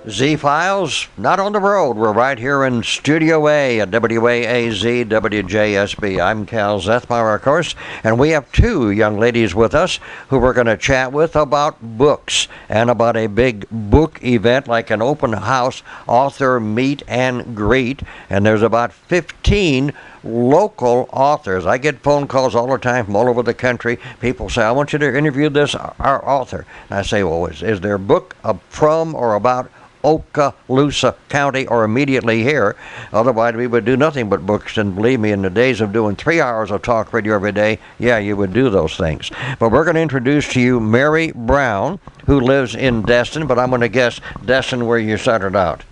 Z-Files, not on the road. We're right here in Studio A at WAAZ WJSB. I'm Cal Zethmar, of course, and we have two young ladies with us who we're going to chat with about books and about a big book event like an open house author meet and greet. And there's about 15 local authors. I get phone calls all the time from all over the country. People say, I want you to interview our author. And I say, well, is their book from or about Okaloosa County or immediately here? Otherwise, we would do nothing but books. And believe me, in the days of doing 3 hours of talk radio every day, yeah, you would do those things. But we're going to introduce to you Mary Brown, who lives in Destin, but I'm going to guess Destin where you started out.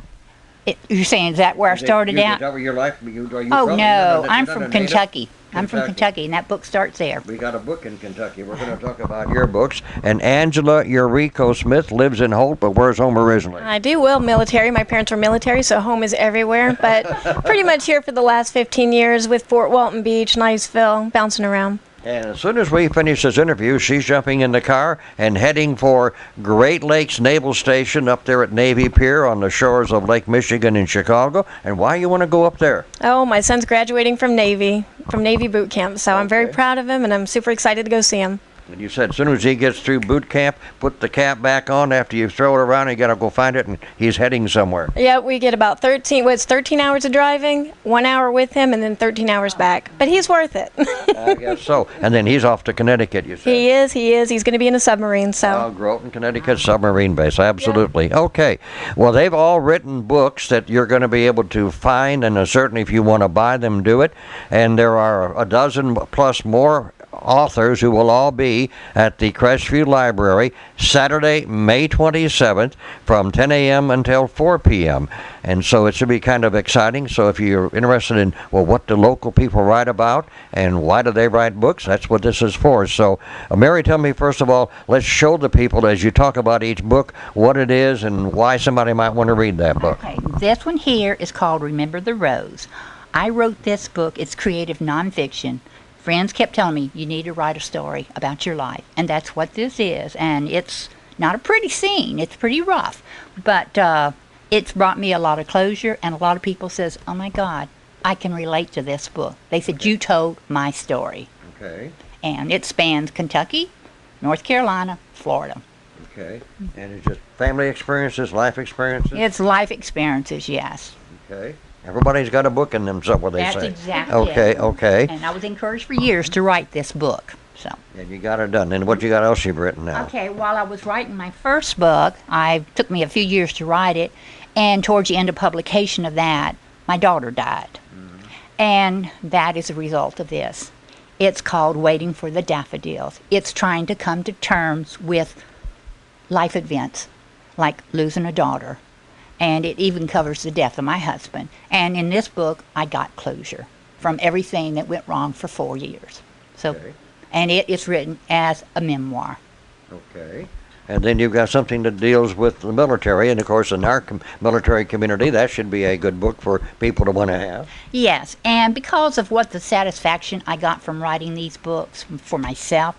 You're saying, is that where I started out? Is your life? I'm from Kentucky. I'm from Kentucky, and that book starts there. We got a book in Kentucky. We're going to talk about your books. And Angela Yuriko Smith lives in Holt, but where's home originally? I do. Well, military. My parents were military, so home is everywhere. But pretty much here for the last 15 years with Fort Walton Beach, Niceville, bouncing around. And as soon as we finish this interview, she's jumping in the car and heading for Great Lakes Naval Station up there at Navy Pier on the shores of Lake Michigan in Chicago. And why you want to go up there? Oh, my son's graduating from Navy boot camp, so I'm very proud of him, and I'm super excited to go see him. And you said as soon as he gets through boot camp, put the cap back on after you throw it around, you got to go find it, and he's heading somewhere. Yeah, we get about 13 hours of driving, 1 hour with him, and then 13 hours back. But he's worth it. I guess so. And then he's off to Connecticut, you said. He is. He's going to be in a submarine, so. Groton, Connecticut submarine base, absolutely. Yeah. Okay. Well, they've all written books that you're going to be able to find, and certainly if you want to buy them, do it. And there are a dozen plus more authors who will all be at the Crestview Library Saturday, May 27th from 10 a.m. until 4 p.m. And so it should be kind of exciting. So if you're interested in, well, what do local people write about and why do they write books, that's what this is for. So, Mary, tell me, first of all, let's show the people as you talk about each book what it is and why somebody might want to read that book. Okay, this one here is called Remember the Rose. I wrote this book. It's creative nonfiction. Friends kept telling me, you need to write a story about your life. And that's what this is. And it's not a pretty scene. It's pretty rough. But it's brought me a lot of closure. And a lot of people says, oh, my God, I can relate to this book. They said, you told my story. Okay. And it spans Kentucky, North Carolina, Florida. Okay. And it's just family experiences, life experiences? It's life experiences, yes. Okay. Everybody's got a book in them, so what they That's say. That's exactly okay, it. Okay. And I was encouraged for years to write this book. So. And you got it done. And what you got else you've written now? Okay, while I was writing my first book, it took me a few years to write it, and towards the end of publication of that, my daughter died. Mm-hmm. And that is a result of this. It's called Waiting for the Daffodils. It's trying to come to terms with life events, like losing a daughter. And it even covers the death of my husband. And in this book, I got closure from everything that went wrong for 4 years. So, okay. And it is written as a memoir. Okay. And then you've got something that deals with the military. And, of course, in our military community, that should be a good book for people to want to have. Yes. And because of what the satisfaction I got from writing these books for myself,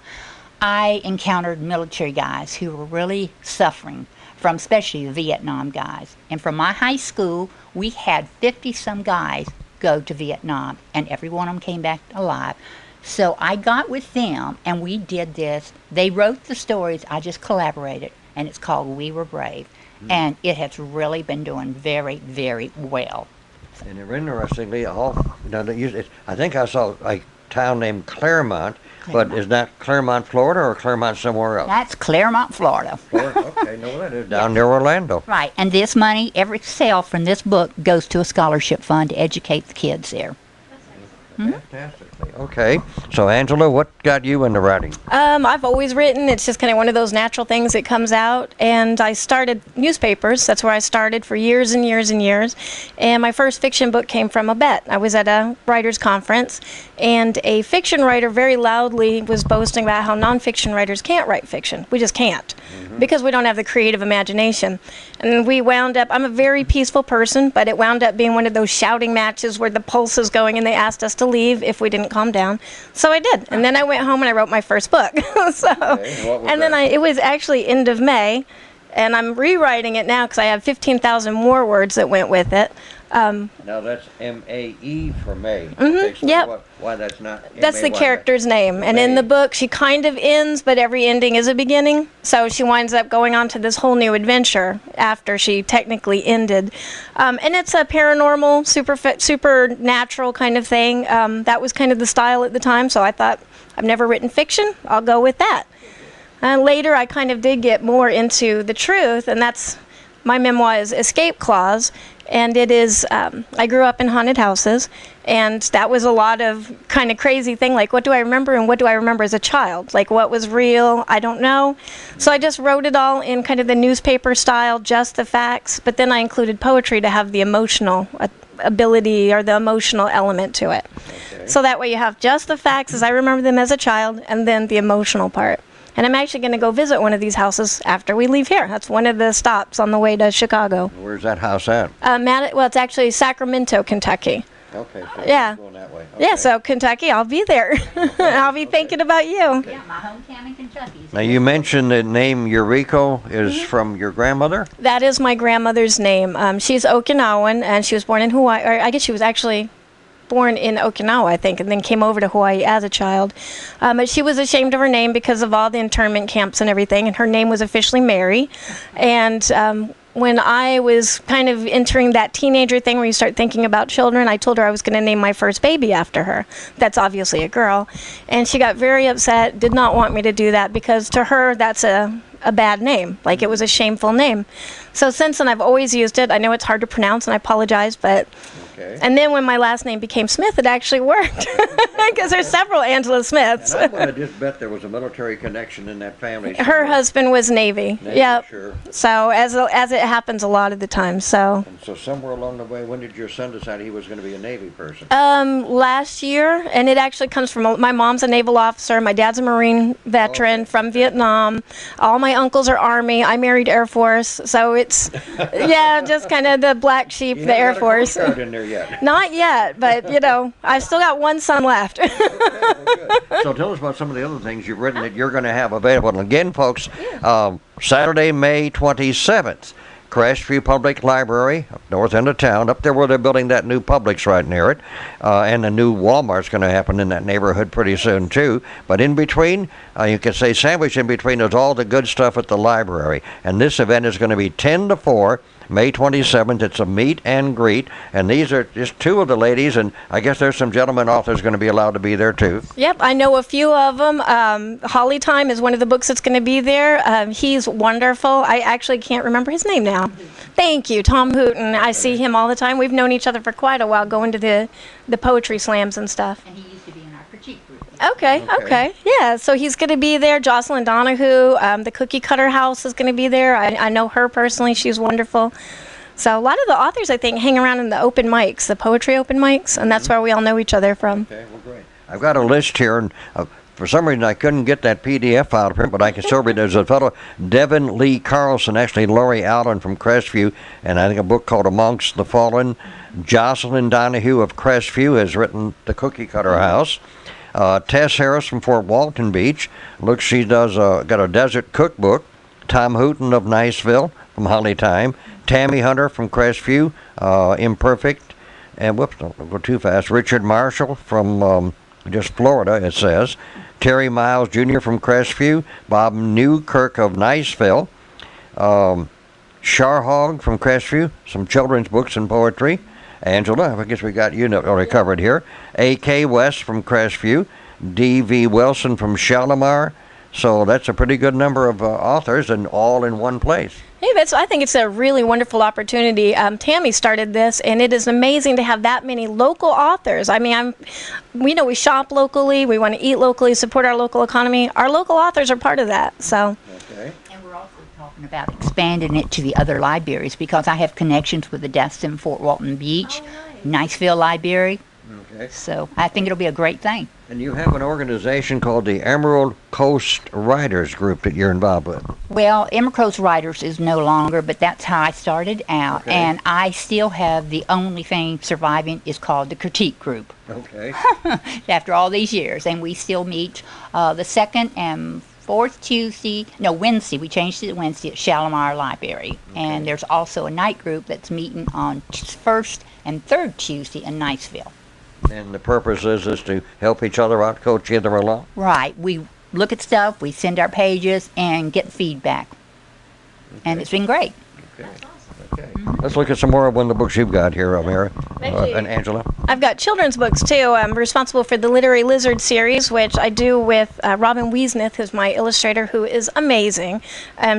I encountered military guys who were really suffering from especially the Vietnam guys. And from my high school, we had 50-some guys go to Vietnam, and every one of them came back alive. So I got with them, and we did this. They wrote the stories. I just collaborated, and it's called We Were Brave. Mm-hmm. And it has really been doing very, very well. And interestingly, I think I saw a town named Claremont. But is that Claremont, Florida, or Claremont somewhere else? That's Claremont, Florida. Florida, okay, no, that is down near Orlando. Right, and this money, every sale from this book goes to a scholarship fund to educate the kids there. Fantastic. Okay, so Angela, what got you into writing? I've always written. It's just kind of one of those natural things that comes out. And I started newspapers. That's where I started for years and years and years. And my first fiction book came from a bet. I was at a writer's conference, and a fiction writer very loudly was boasting about how nonfiction writers can't write fiction. We just can't, because we don't have the creative imagination. And we wound up, I'm a very peaceful person, but it wound up being one of those shouting matches where the pulse is going, and they asked us to leave if we didn't calm down. So I did. And then I went home and I wrote my first book. It was actually end of May. and I'm rewriting it now because I have 15,000 more words that went with it. Now that's M-A-E for May. Okay, so yep. why that's not That's the M-A-Y? character's name. And in the book, she kind of ends, but every ending is a beginning. So she winds up going on to this whole new adventure after she technically ended. And it's a paranormal, supernatural kind of thing. That was kind of the style at the time, so I thought, I've never written fiction, I'll go with that. Later, I kind of did get more into the truth, and that's, my memoir is Escape Clause. And it is, I grew up in haunted houses, and that was a lot of kind of crazy thing, like what do I remember and what do I remember as a child? Like what was real, I don't know. So I just wrote it all in kind of the newspaper style, just the facts, but then I included poetry to have the emotional ability or the emotional element to it. Okay. So that way you have just the facts as I remember them as a child, and then the emotional part. And I'm actually going to go visit one of these houses after we leave here. That's one of the stops on the way to Chicago. Where's that house at? Well, it's actually Sacramento, Kentucky. Okay. So yeah. Going that way. Okay. Yeah, so Kentucky, I'll be there. I'll be thinking about you. Yeah, my hometown in Kentucky. Now, you mentioned the name Yuriko is from your grandmother? That is my grandmother's name. She's Okinawan, and she was born in Hawaii. Or I guess she was actually born in Okinawa, I think, and then came over to Hawaii as a child. But she was ashamed of her name because of all the internment camps and everything, and her name was officially Mary. And when I was kind of entering that teenager thing where you start thinking about children, I told her I was going to name my first baby after her. That's obviously a girl. And she got very upset, did not want me to do that, because to her, that's a bad name. Like, it was a shameful name. So since then, I've always used it. I know it's hard to pronounce, and I apologize, but... Okay. And then when my last name became Smith, it actually worked, because there's several Angela Smiths. And I would have just bet there was a military connection in that family. Her husband was Navy. Yep. Sure. So as it happens a lot of the time. So. And so somewhere along the way, when did your son decide he was going to be a Navy person? Last year, and it actually comes from my mom's a naval officer, my dad's a Marine veteran from Vietnam. All my uncles are Army. I married Air Force, so it's yeah, just kind of the black sheep, the Air Force. Coast Guard in there yet? Not yet, but you know, I've still got one son left. Okay, well, good. So tell us about some of the other things you've written that you're going to have available. And again, folks, Saturday, May 27th, Crestview Public Library, north end of town, up there where they're building that new Publix right near it. And the new Walmart's going to happen in that neighborhood pretty soon, too. But in between, you could say sandwiched in between, is all the good stuff at the library. And this event is going to be 10 to 4. May 27th, it's a meet and greet, and these are just two of the ladies, and I guess there's some gentlemen authors going to be allowed to be there too. Yep, I know a few of them. Holly Time is one of the books that's going to be there. He's wonderful. I actually can't remember his name now. Thank you, Tom Hooten. I see him all the time. We've known each other for quite a while, going to the poetry slams and stuff. And he used to be in our critique group. Okay. Yeah, so he's going to be there. Jocelyn Donahue, the Cookie Cutter House is going to be there. I know her personally. She's wonderful. So a lot of the authors, I think, hang around in the open mics, the poetry open mics, and that's where we all know each other from. Okay, well, great. I've got a list here, and for some reason I couldn't get that PDF file to print, but I can still read. There's a fellow, Devin Lee Carlson, actually Lori Allen from Crestview, and I think a book called Amongst the Fallen. Jocelyn Donahue of Crestview has written The Cookie Cutter House. Tess Harris from Fort Walton Beach. Looks she does got a desert cookbook. Tom Hooten of Niceville from Holly Time. Tammy Hunter from Crestview, Imperfect. And whoops, don't go too fast. Richard Marshall from just Florida, it says. Terry Miles Jr. from Crestview. Bob Newkirk of Niceville. Charhog from Crestview. Some children's books and poetry. Angela, I guess we got you already covered here. A.K. West from Crestview. D.V. Wilson from Shalimar. So that's a pretty good number of authors, and all in one place. Hey, I think it's a really wonderful opportunity. Tammy started this, and it is amazing to have that many local authors. I mean, we shop locally, we want to eat locally, support our local economy. Our local authors are part of that. So. Okay. And we're also talking about expanding it to the other libraries, because I have connections with the Destin, Fort Walton Beach, Niceville Library. Okay. So I think it'll be a great thing. And you have an organization called the Emerald Coast Writers Group that you're involved with. Well, Emerald Coast Writers is no longer, but that's how I started out. Okay. And I still have the only thing surviving is called the Critique Group. Okay. After all these years. And we still meet the second and Wednesday. We changed it to Wednesday at Shalimar Library. And there's also a night group that's meeting on first and third Tuesday in Niceville. And the purpose is to help each other out, coach each other along? Right. We look at stuff, we send our pages, and get feedback. And it's been great. Okay. Okay. Let's look at some more of one of the books you've got here, Mary and Angela. I've got children's books too. I'm responsible for the Literary Lizard series, which I do with Robin Wiesnith, who's my illustrator, who is amazing.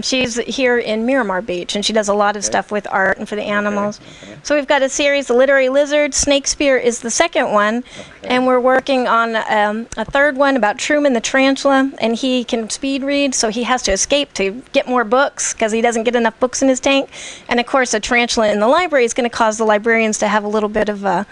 She's here in Miramar Beach, and she does a lot of stuff with art and for the animals. Okay. So we've got a series, The Literary Lizard. Snakespeare is the second one, and we're working on a third one about Truman the Tarantula, and he can speed read, so he has to escape to get more books because he doesn't get enough books in his tank. And of course, a tarantula in the library is going to cause the librarians to have a little bit of a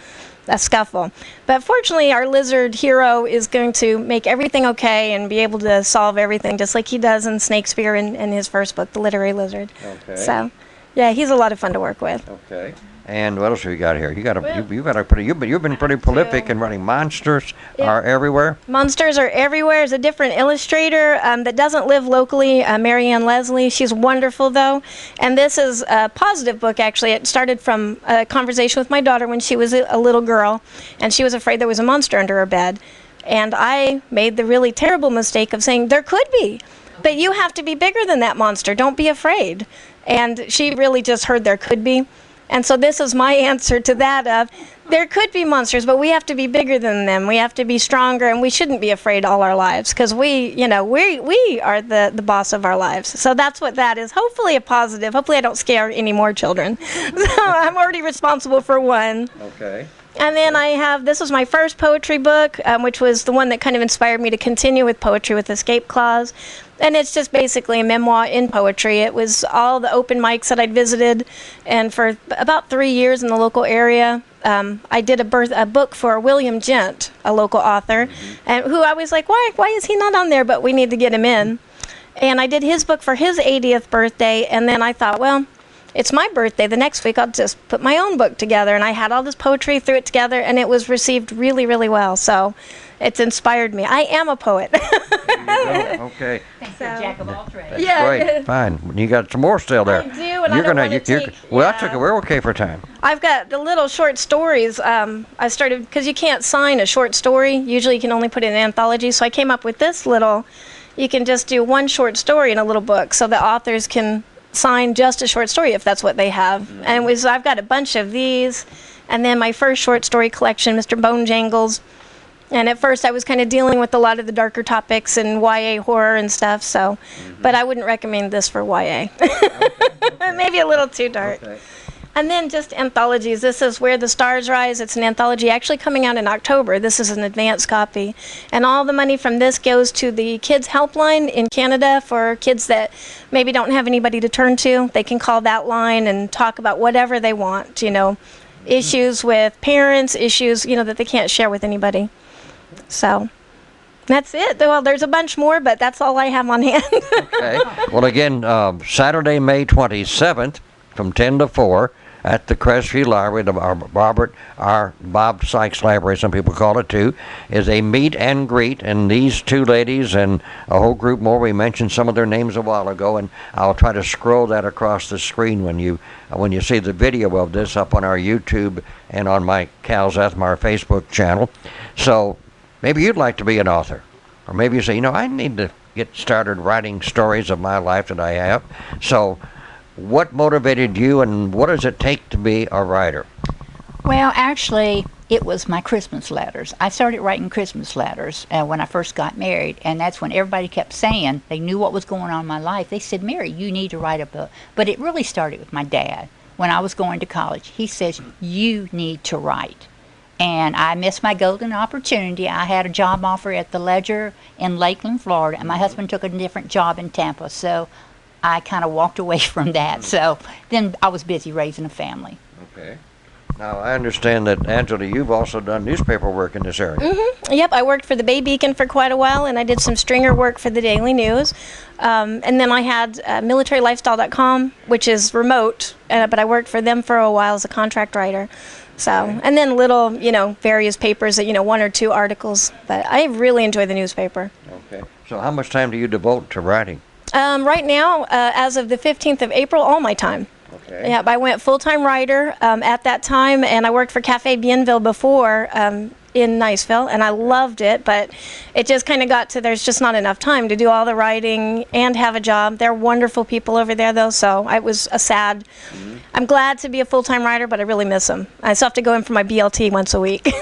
scuffle. But fortunately, our lizard hero is going to make everything okay and be able to solve everything, just like he does in Snakespeare in his first book, The Literary Lizard. Okay. So, yeah, he's a lot of fun to work with. Okay. And what else have you got here? You've been pretty prolific in running. Monsters are everywhere. Monsters are everywhere. There's a different illustrator that doesn't live locally, Marianne Leslie. She's wonderful, though. And this is a positive book, actually. It started from a conversation with my daughter when she was a little girl, and she was afraid there was a monster under her bed. And I made the really terrible mistake of saying, there could be, but you have to be bigger than that monster. Don't be afraid. And she really just heard there could be. And so this is my answer to that of, there could be monsters, but we have to be bigger than them. We have to be stronger, and we shouldn't be afraid all our lives, because we are the boss of our lives. So that's what that is. Hopefully a positive. Hopefully I don't scare any more children. So I'm already responsible for one. Okay. And then this was my first poetry book, which was the one that kind of inspired me to continue with poetry with Escape Clause. And it's just basically a memoir in poetry. It was all the open mics that I'd visited, and for about 3 years in the local area, I did a book for William Gent, a local author, and who I was like, why is he not on there? But we need to get him in. And I did his book for his 80th birthday, and then I thought, well, it's my birthday. The next week I'll just put my own book together. And I had all this poetry, threw it together, and it was received really, really well. So it's inspired me. I am a poet. Okay. Thanks, Jack of all trades. Yeah. Great. Fine. You got some more still there. I do, and I don't want to take... Well, that's okay. We're okay for time. I've got the little short stories. I started, because you can't sign a short story. Usually you can only put it in an anthology. So I came up with this little, you can just do one short story in a little book so the authors can sign just a short story if that's what they have. And I've got a bunch of these. And then my first short story collection, Mr. Bone Jangles. And at first I was kind of dealing with a lot of the darker topics and YA horror and stuff, so, but I wouldn't recommend this for YA. Okay. Maybe a little too dark. Okay. And then just anthologies. This is Where the Stars Rise. It's an anthology actually coming out in October. This is an advance copy. And all the money from this goes to the Kids Helpline in Canada for kids that maybe don't have anybody to turn to. They can call that line and talk about whatever they want, issues with parents, issues, that they can't share with anybody. So that's it. Well, there's a bunch more, but that's all I have on hand. Okay. Well, again, Saturday, May 27th from 10 to 4 at the Crestview Library, our Bob Sykes Library, some people call it too, is a meet and greet. And these two ladies and a whole group more, we mentioned some of their names a while ago, and I'll try to scroll that across the screen when you see the video of this up on our YouTube and on my Cal Zethmar Facebook channel. So maybe you'd like to be an author, or maybe you say, I need to get started writing stories of my life that I have. So what motivated you, and what does it take to be a writer? Well, actually, it was my Christmas letters. I started writing Christmas letters when I first got married, and that's when everybody kept saying, they knew what was going on in my life. They said, Mary, you need to write a book. But it really started with my dad. When I was going to college, he says, you need to write. And I missed my golden opportunity. I had a job offer at the Ledger in Lakeland, Florida, and my husband took a different job in Tampa, so I kind of walked away from that. So then I was busy raising a family. Okay. Now, I understand that, Angela, you've also done newspaper work in this area. Mm-hmm. Yep, I worked for the Bay Beacon for quite a while, and I did some stringer work for the Daily News. And then I had militarylifestyle.com, which is remote, but I worked for them for a while as a contract writer. So, and then little, various papers that, 1 or 2 articles. But I really enjoy the newspaper. Okay. So how much time do you devote to writing? Right now, as of the 15th of April, all my time. Okay. Yeah, I went full-time writer at that time, and I worked for Cafe Bienville before in Niceville, and I loved it, but it just kind of got to there's just not enough time to do all the writing and have a job. They're wonderful people over there, though, so it was a sad. I'm glad to be a full-time writer, but I really miss them. I still have to go in for my BLT once a week.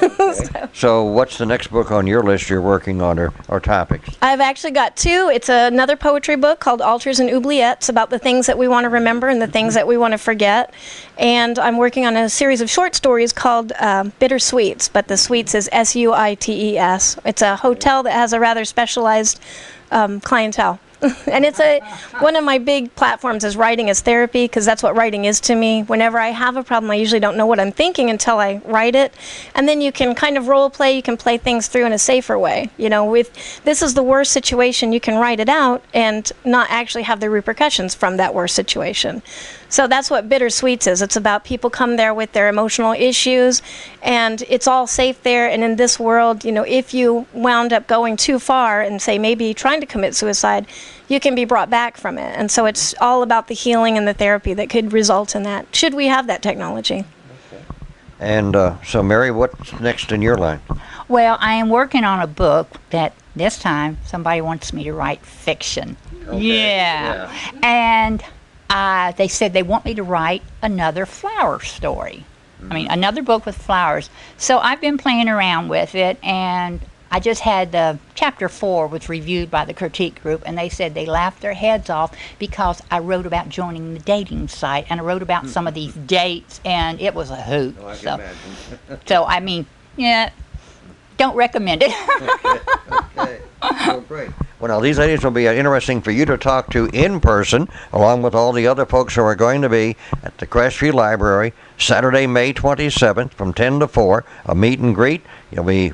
So what's the next book on your list you're working on, or topics? I've actually got two. It's another poetry book called Altars and Oubliettes about the things that we want to remember and the things that we want to forget. And I'm working on a series of short stories called Bittersweets, but the sweets is S-U-I-T-E-S. It's a hotel that has a rather specialized clientele. And it's one of my big platforms is writing as therapy, because that's what writing is to me. Whenever I have a problem, I usually don't know what I'm thinking until I write it. And then you can kind of role play, you can play things through in a safer way. You know, with this is the worst situation, you can write it out and not actually have the repercussions from that worst situation. So that's what Bittersweets is. It's about people come there with their emotional issues, and it's all safe there. And in this world, you know, if you wound up going too far and say maybe trying to commit suicide, you can be brought back from it. And so it's all about the healing and the therapy that could result in that, should we have that technology. And so, Mary, what's next in your line? Well, I am working on a book that this time somebody wants me to write fiction. Yeah. And they said they want me to write another flower story. I mean, another book with flowers. So I've been playing around with it, and I just had chapter 4 was reviewed by the critique group, and they said they laughed their heads off because I wrote about joining the dating site, and I wrote about some of these dates, and it was a hoot. Oh, I can imagine. So, I mean, yeah, don't recommend it. Okay. Well, great. Well, now, these ladies will be interesting for you to talk to in person, along with all the other folks who are going to be at the Crestview Library, Saturday, May 27th, from 10 to 4, a meet and greet. You'll be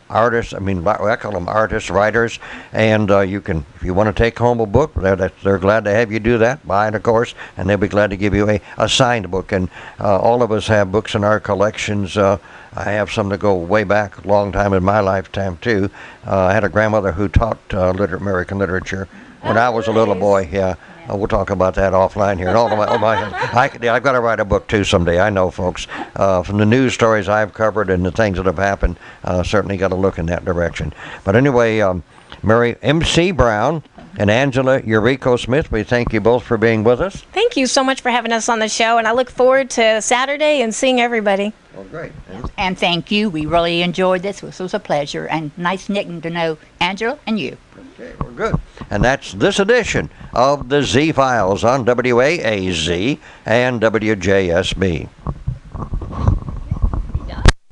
artists, I call them artists, writers, and you can, if you want to take home a book, they're glad to have you do that, buy it, of course, and they'll be glad to give you a signed book. And all of us have books in our collections. I have some that go way back, a long time in my lifetime, too. I had a grandmother who taught American literature when I was a little boy, yeah. We'll talk about that offline here. And I've got to write a book, too, someday. I know, folks. From the news stories I've covered and the things that have happened, certainly got to look in that direction. But anyway, Mary M.C. Brown and Angela Yuriko Smith, we thank you both for being with us. Thank you so much for having us on the show, and I look forward to Saturday and seeing everybody. Well, great. And thank you. We really enjoyed this. This was a pleasure, and nice getting to know Angela and you. Okay, well, good. And that's this edition of the Z-Files on WAAZ and WJSB.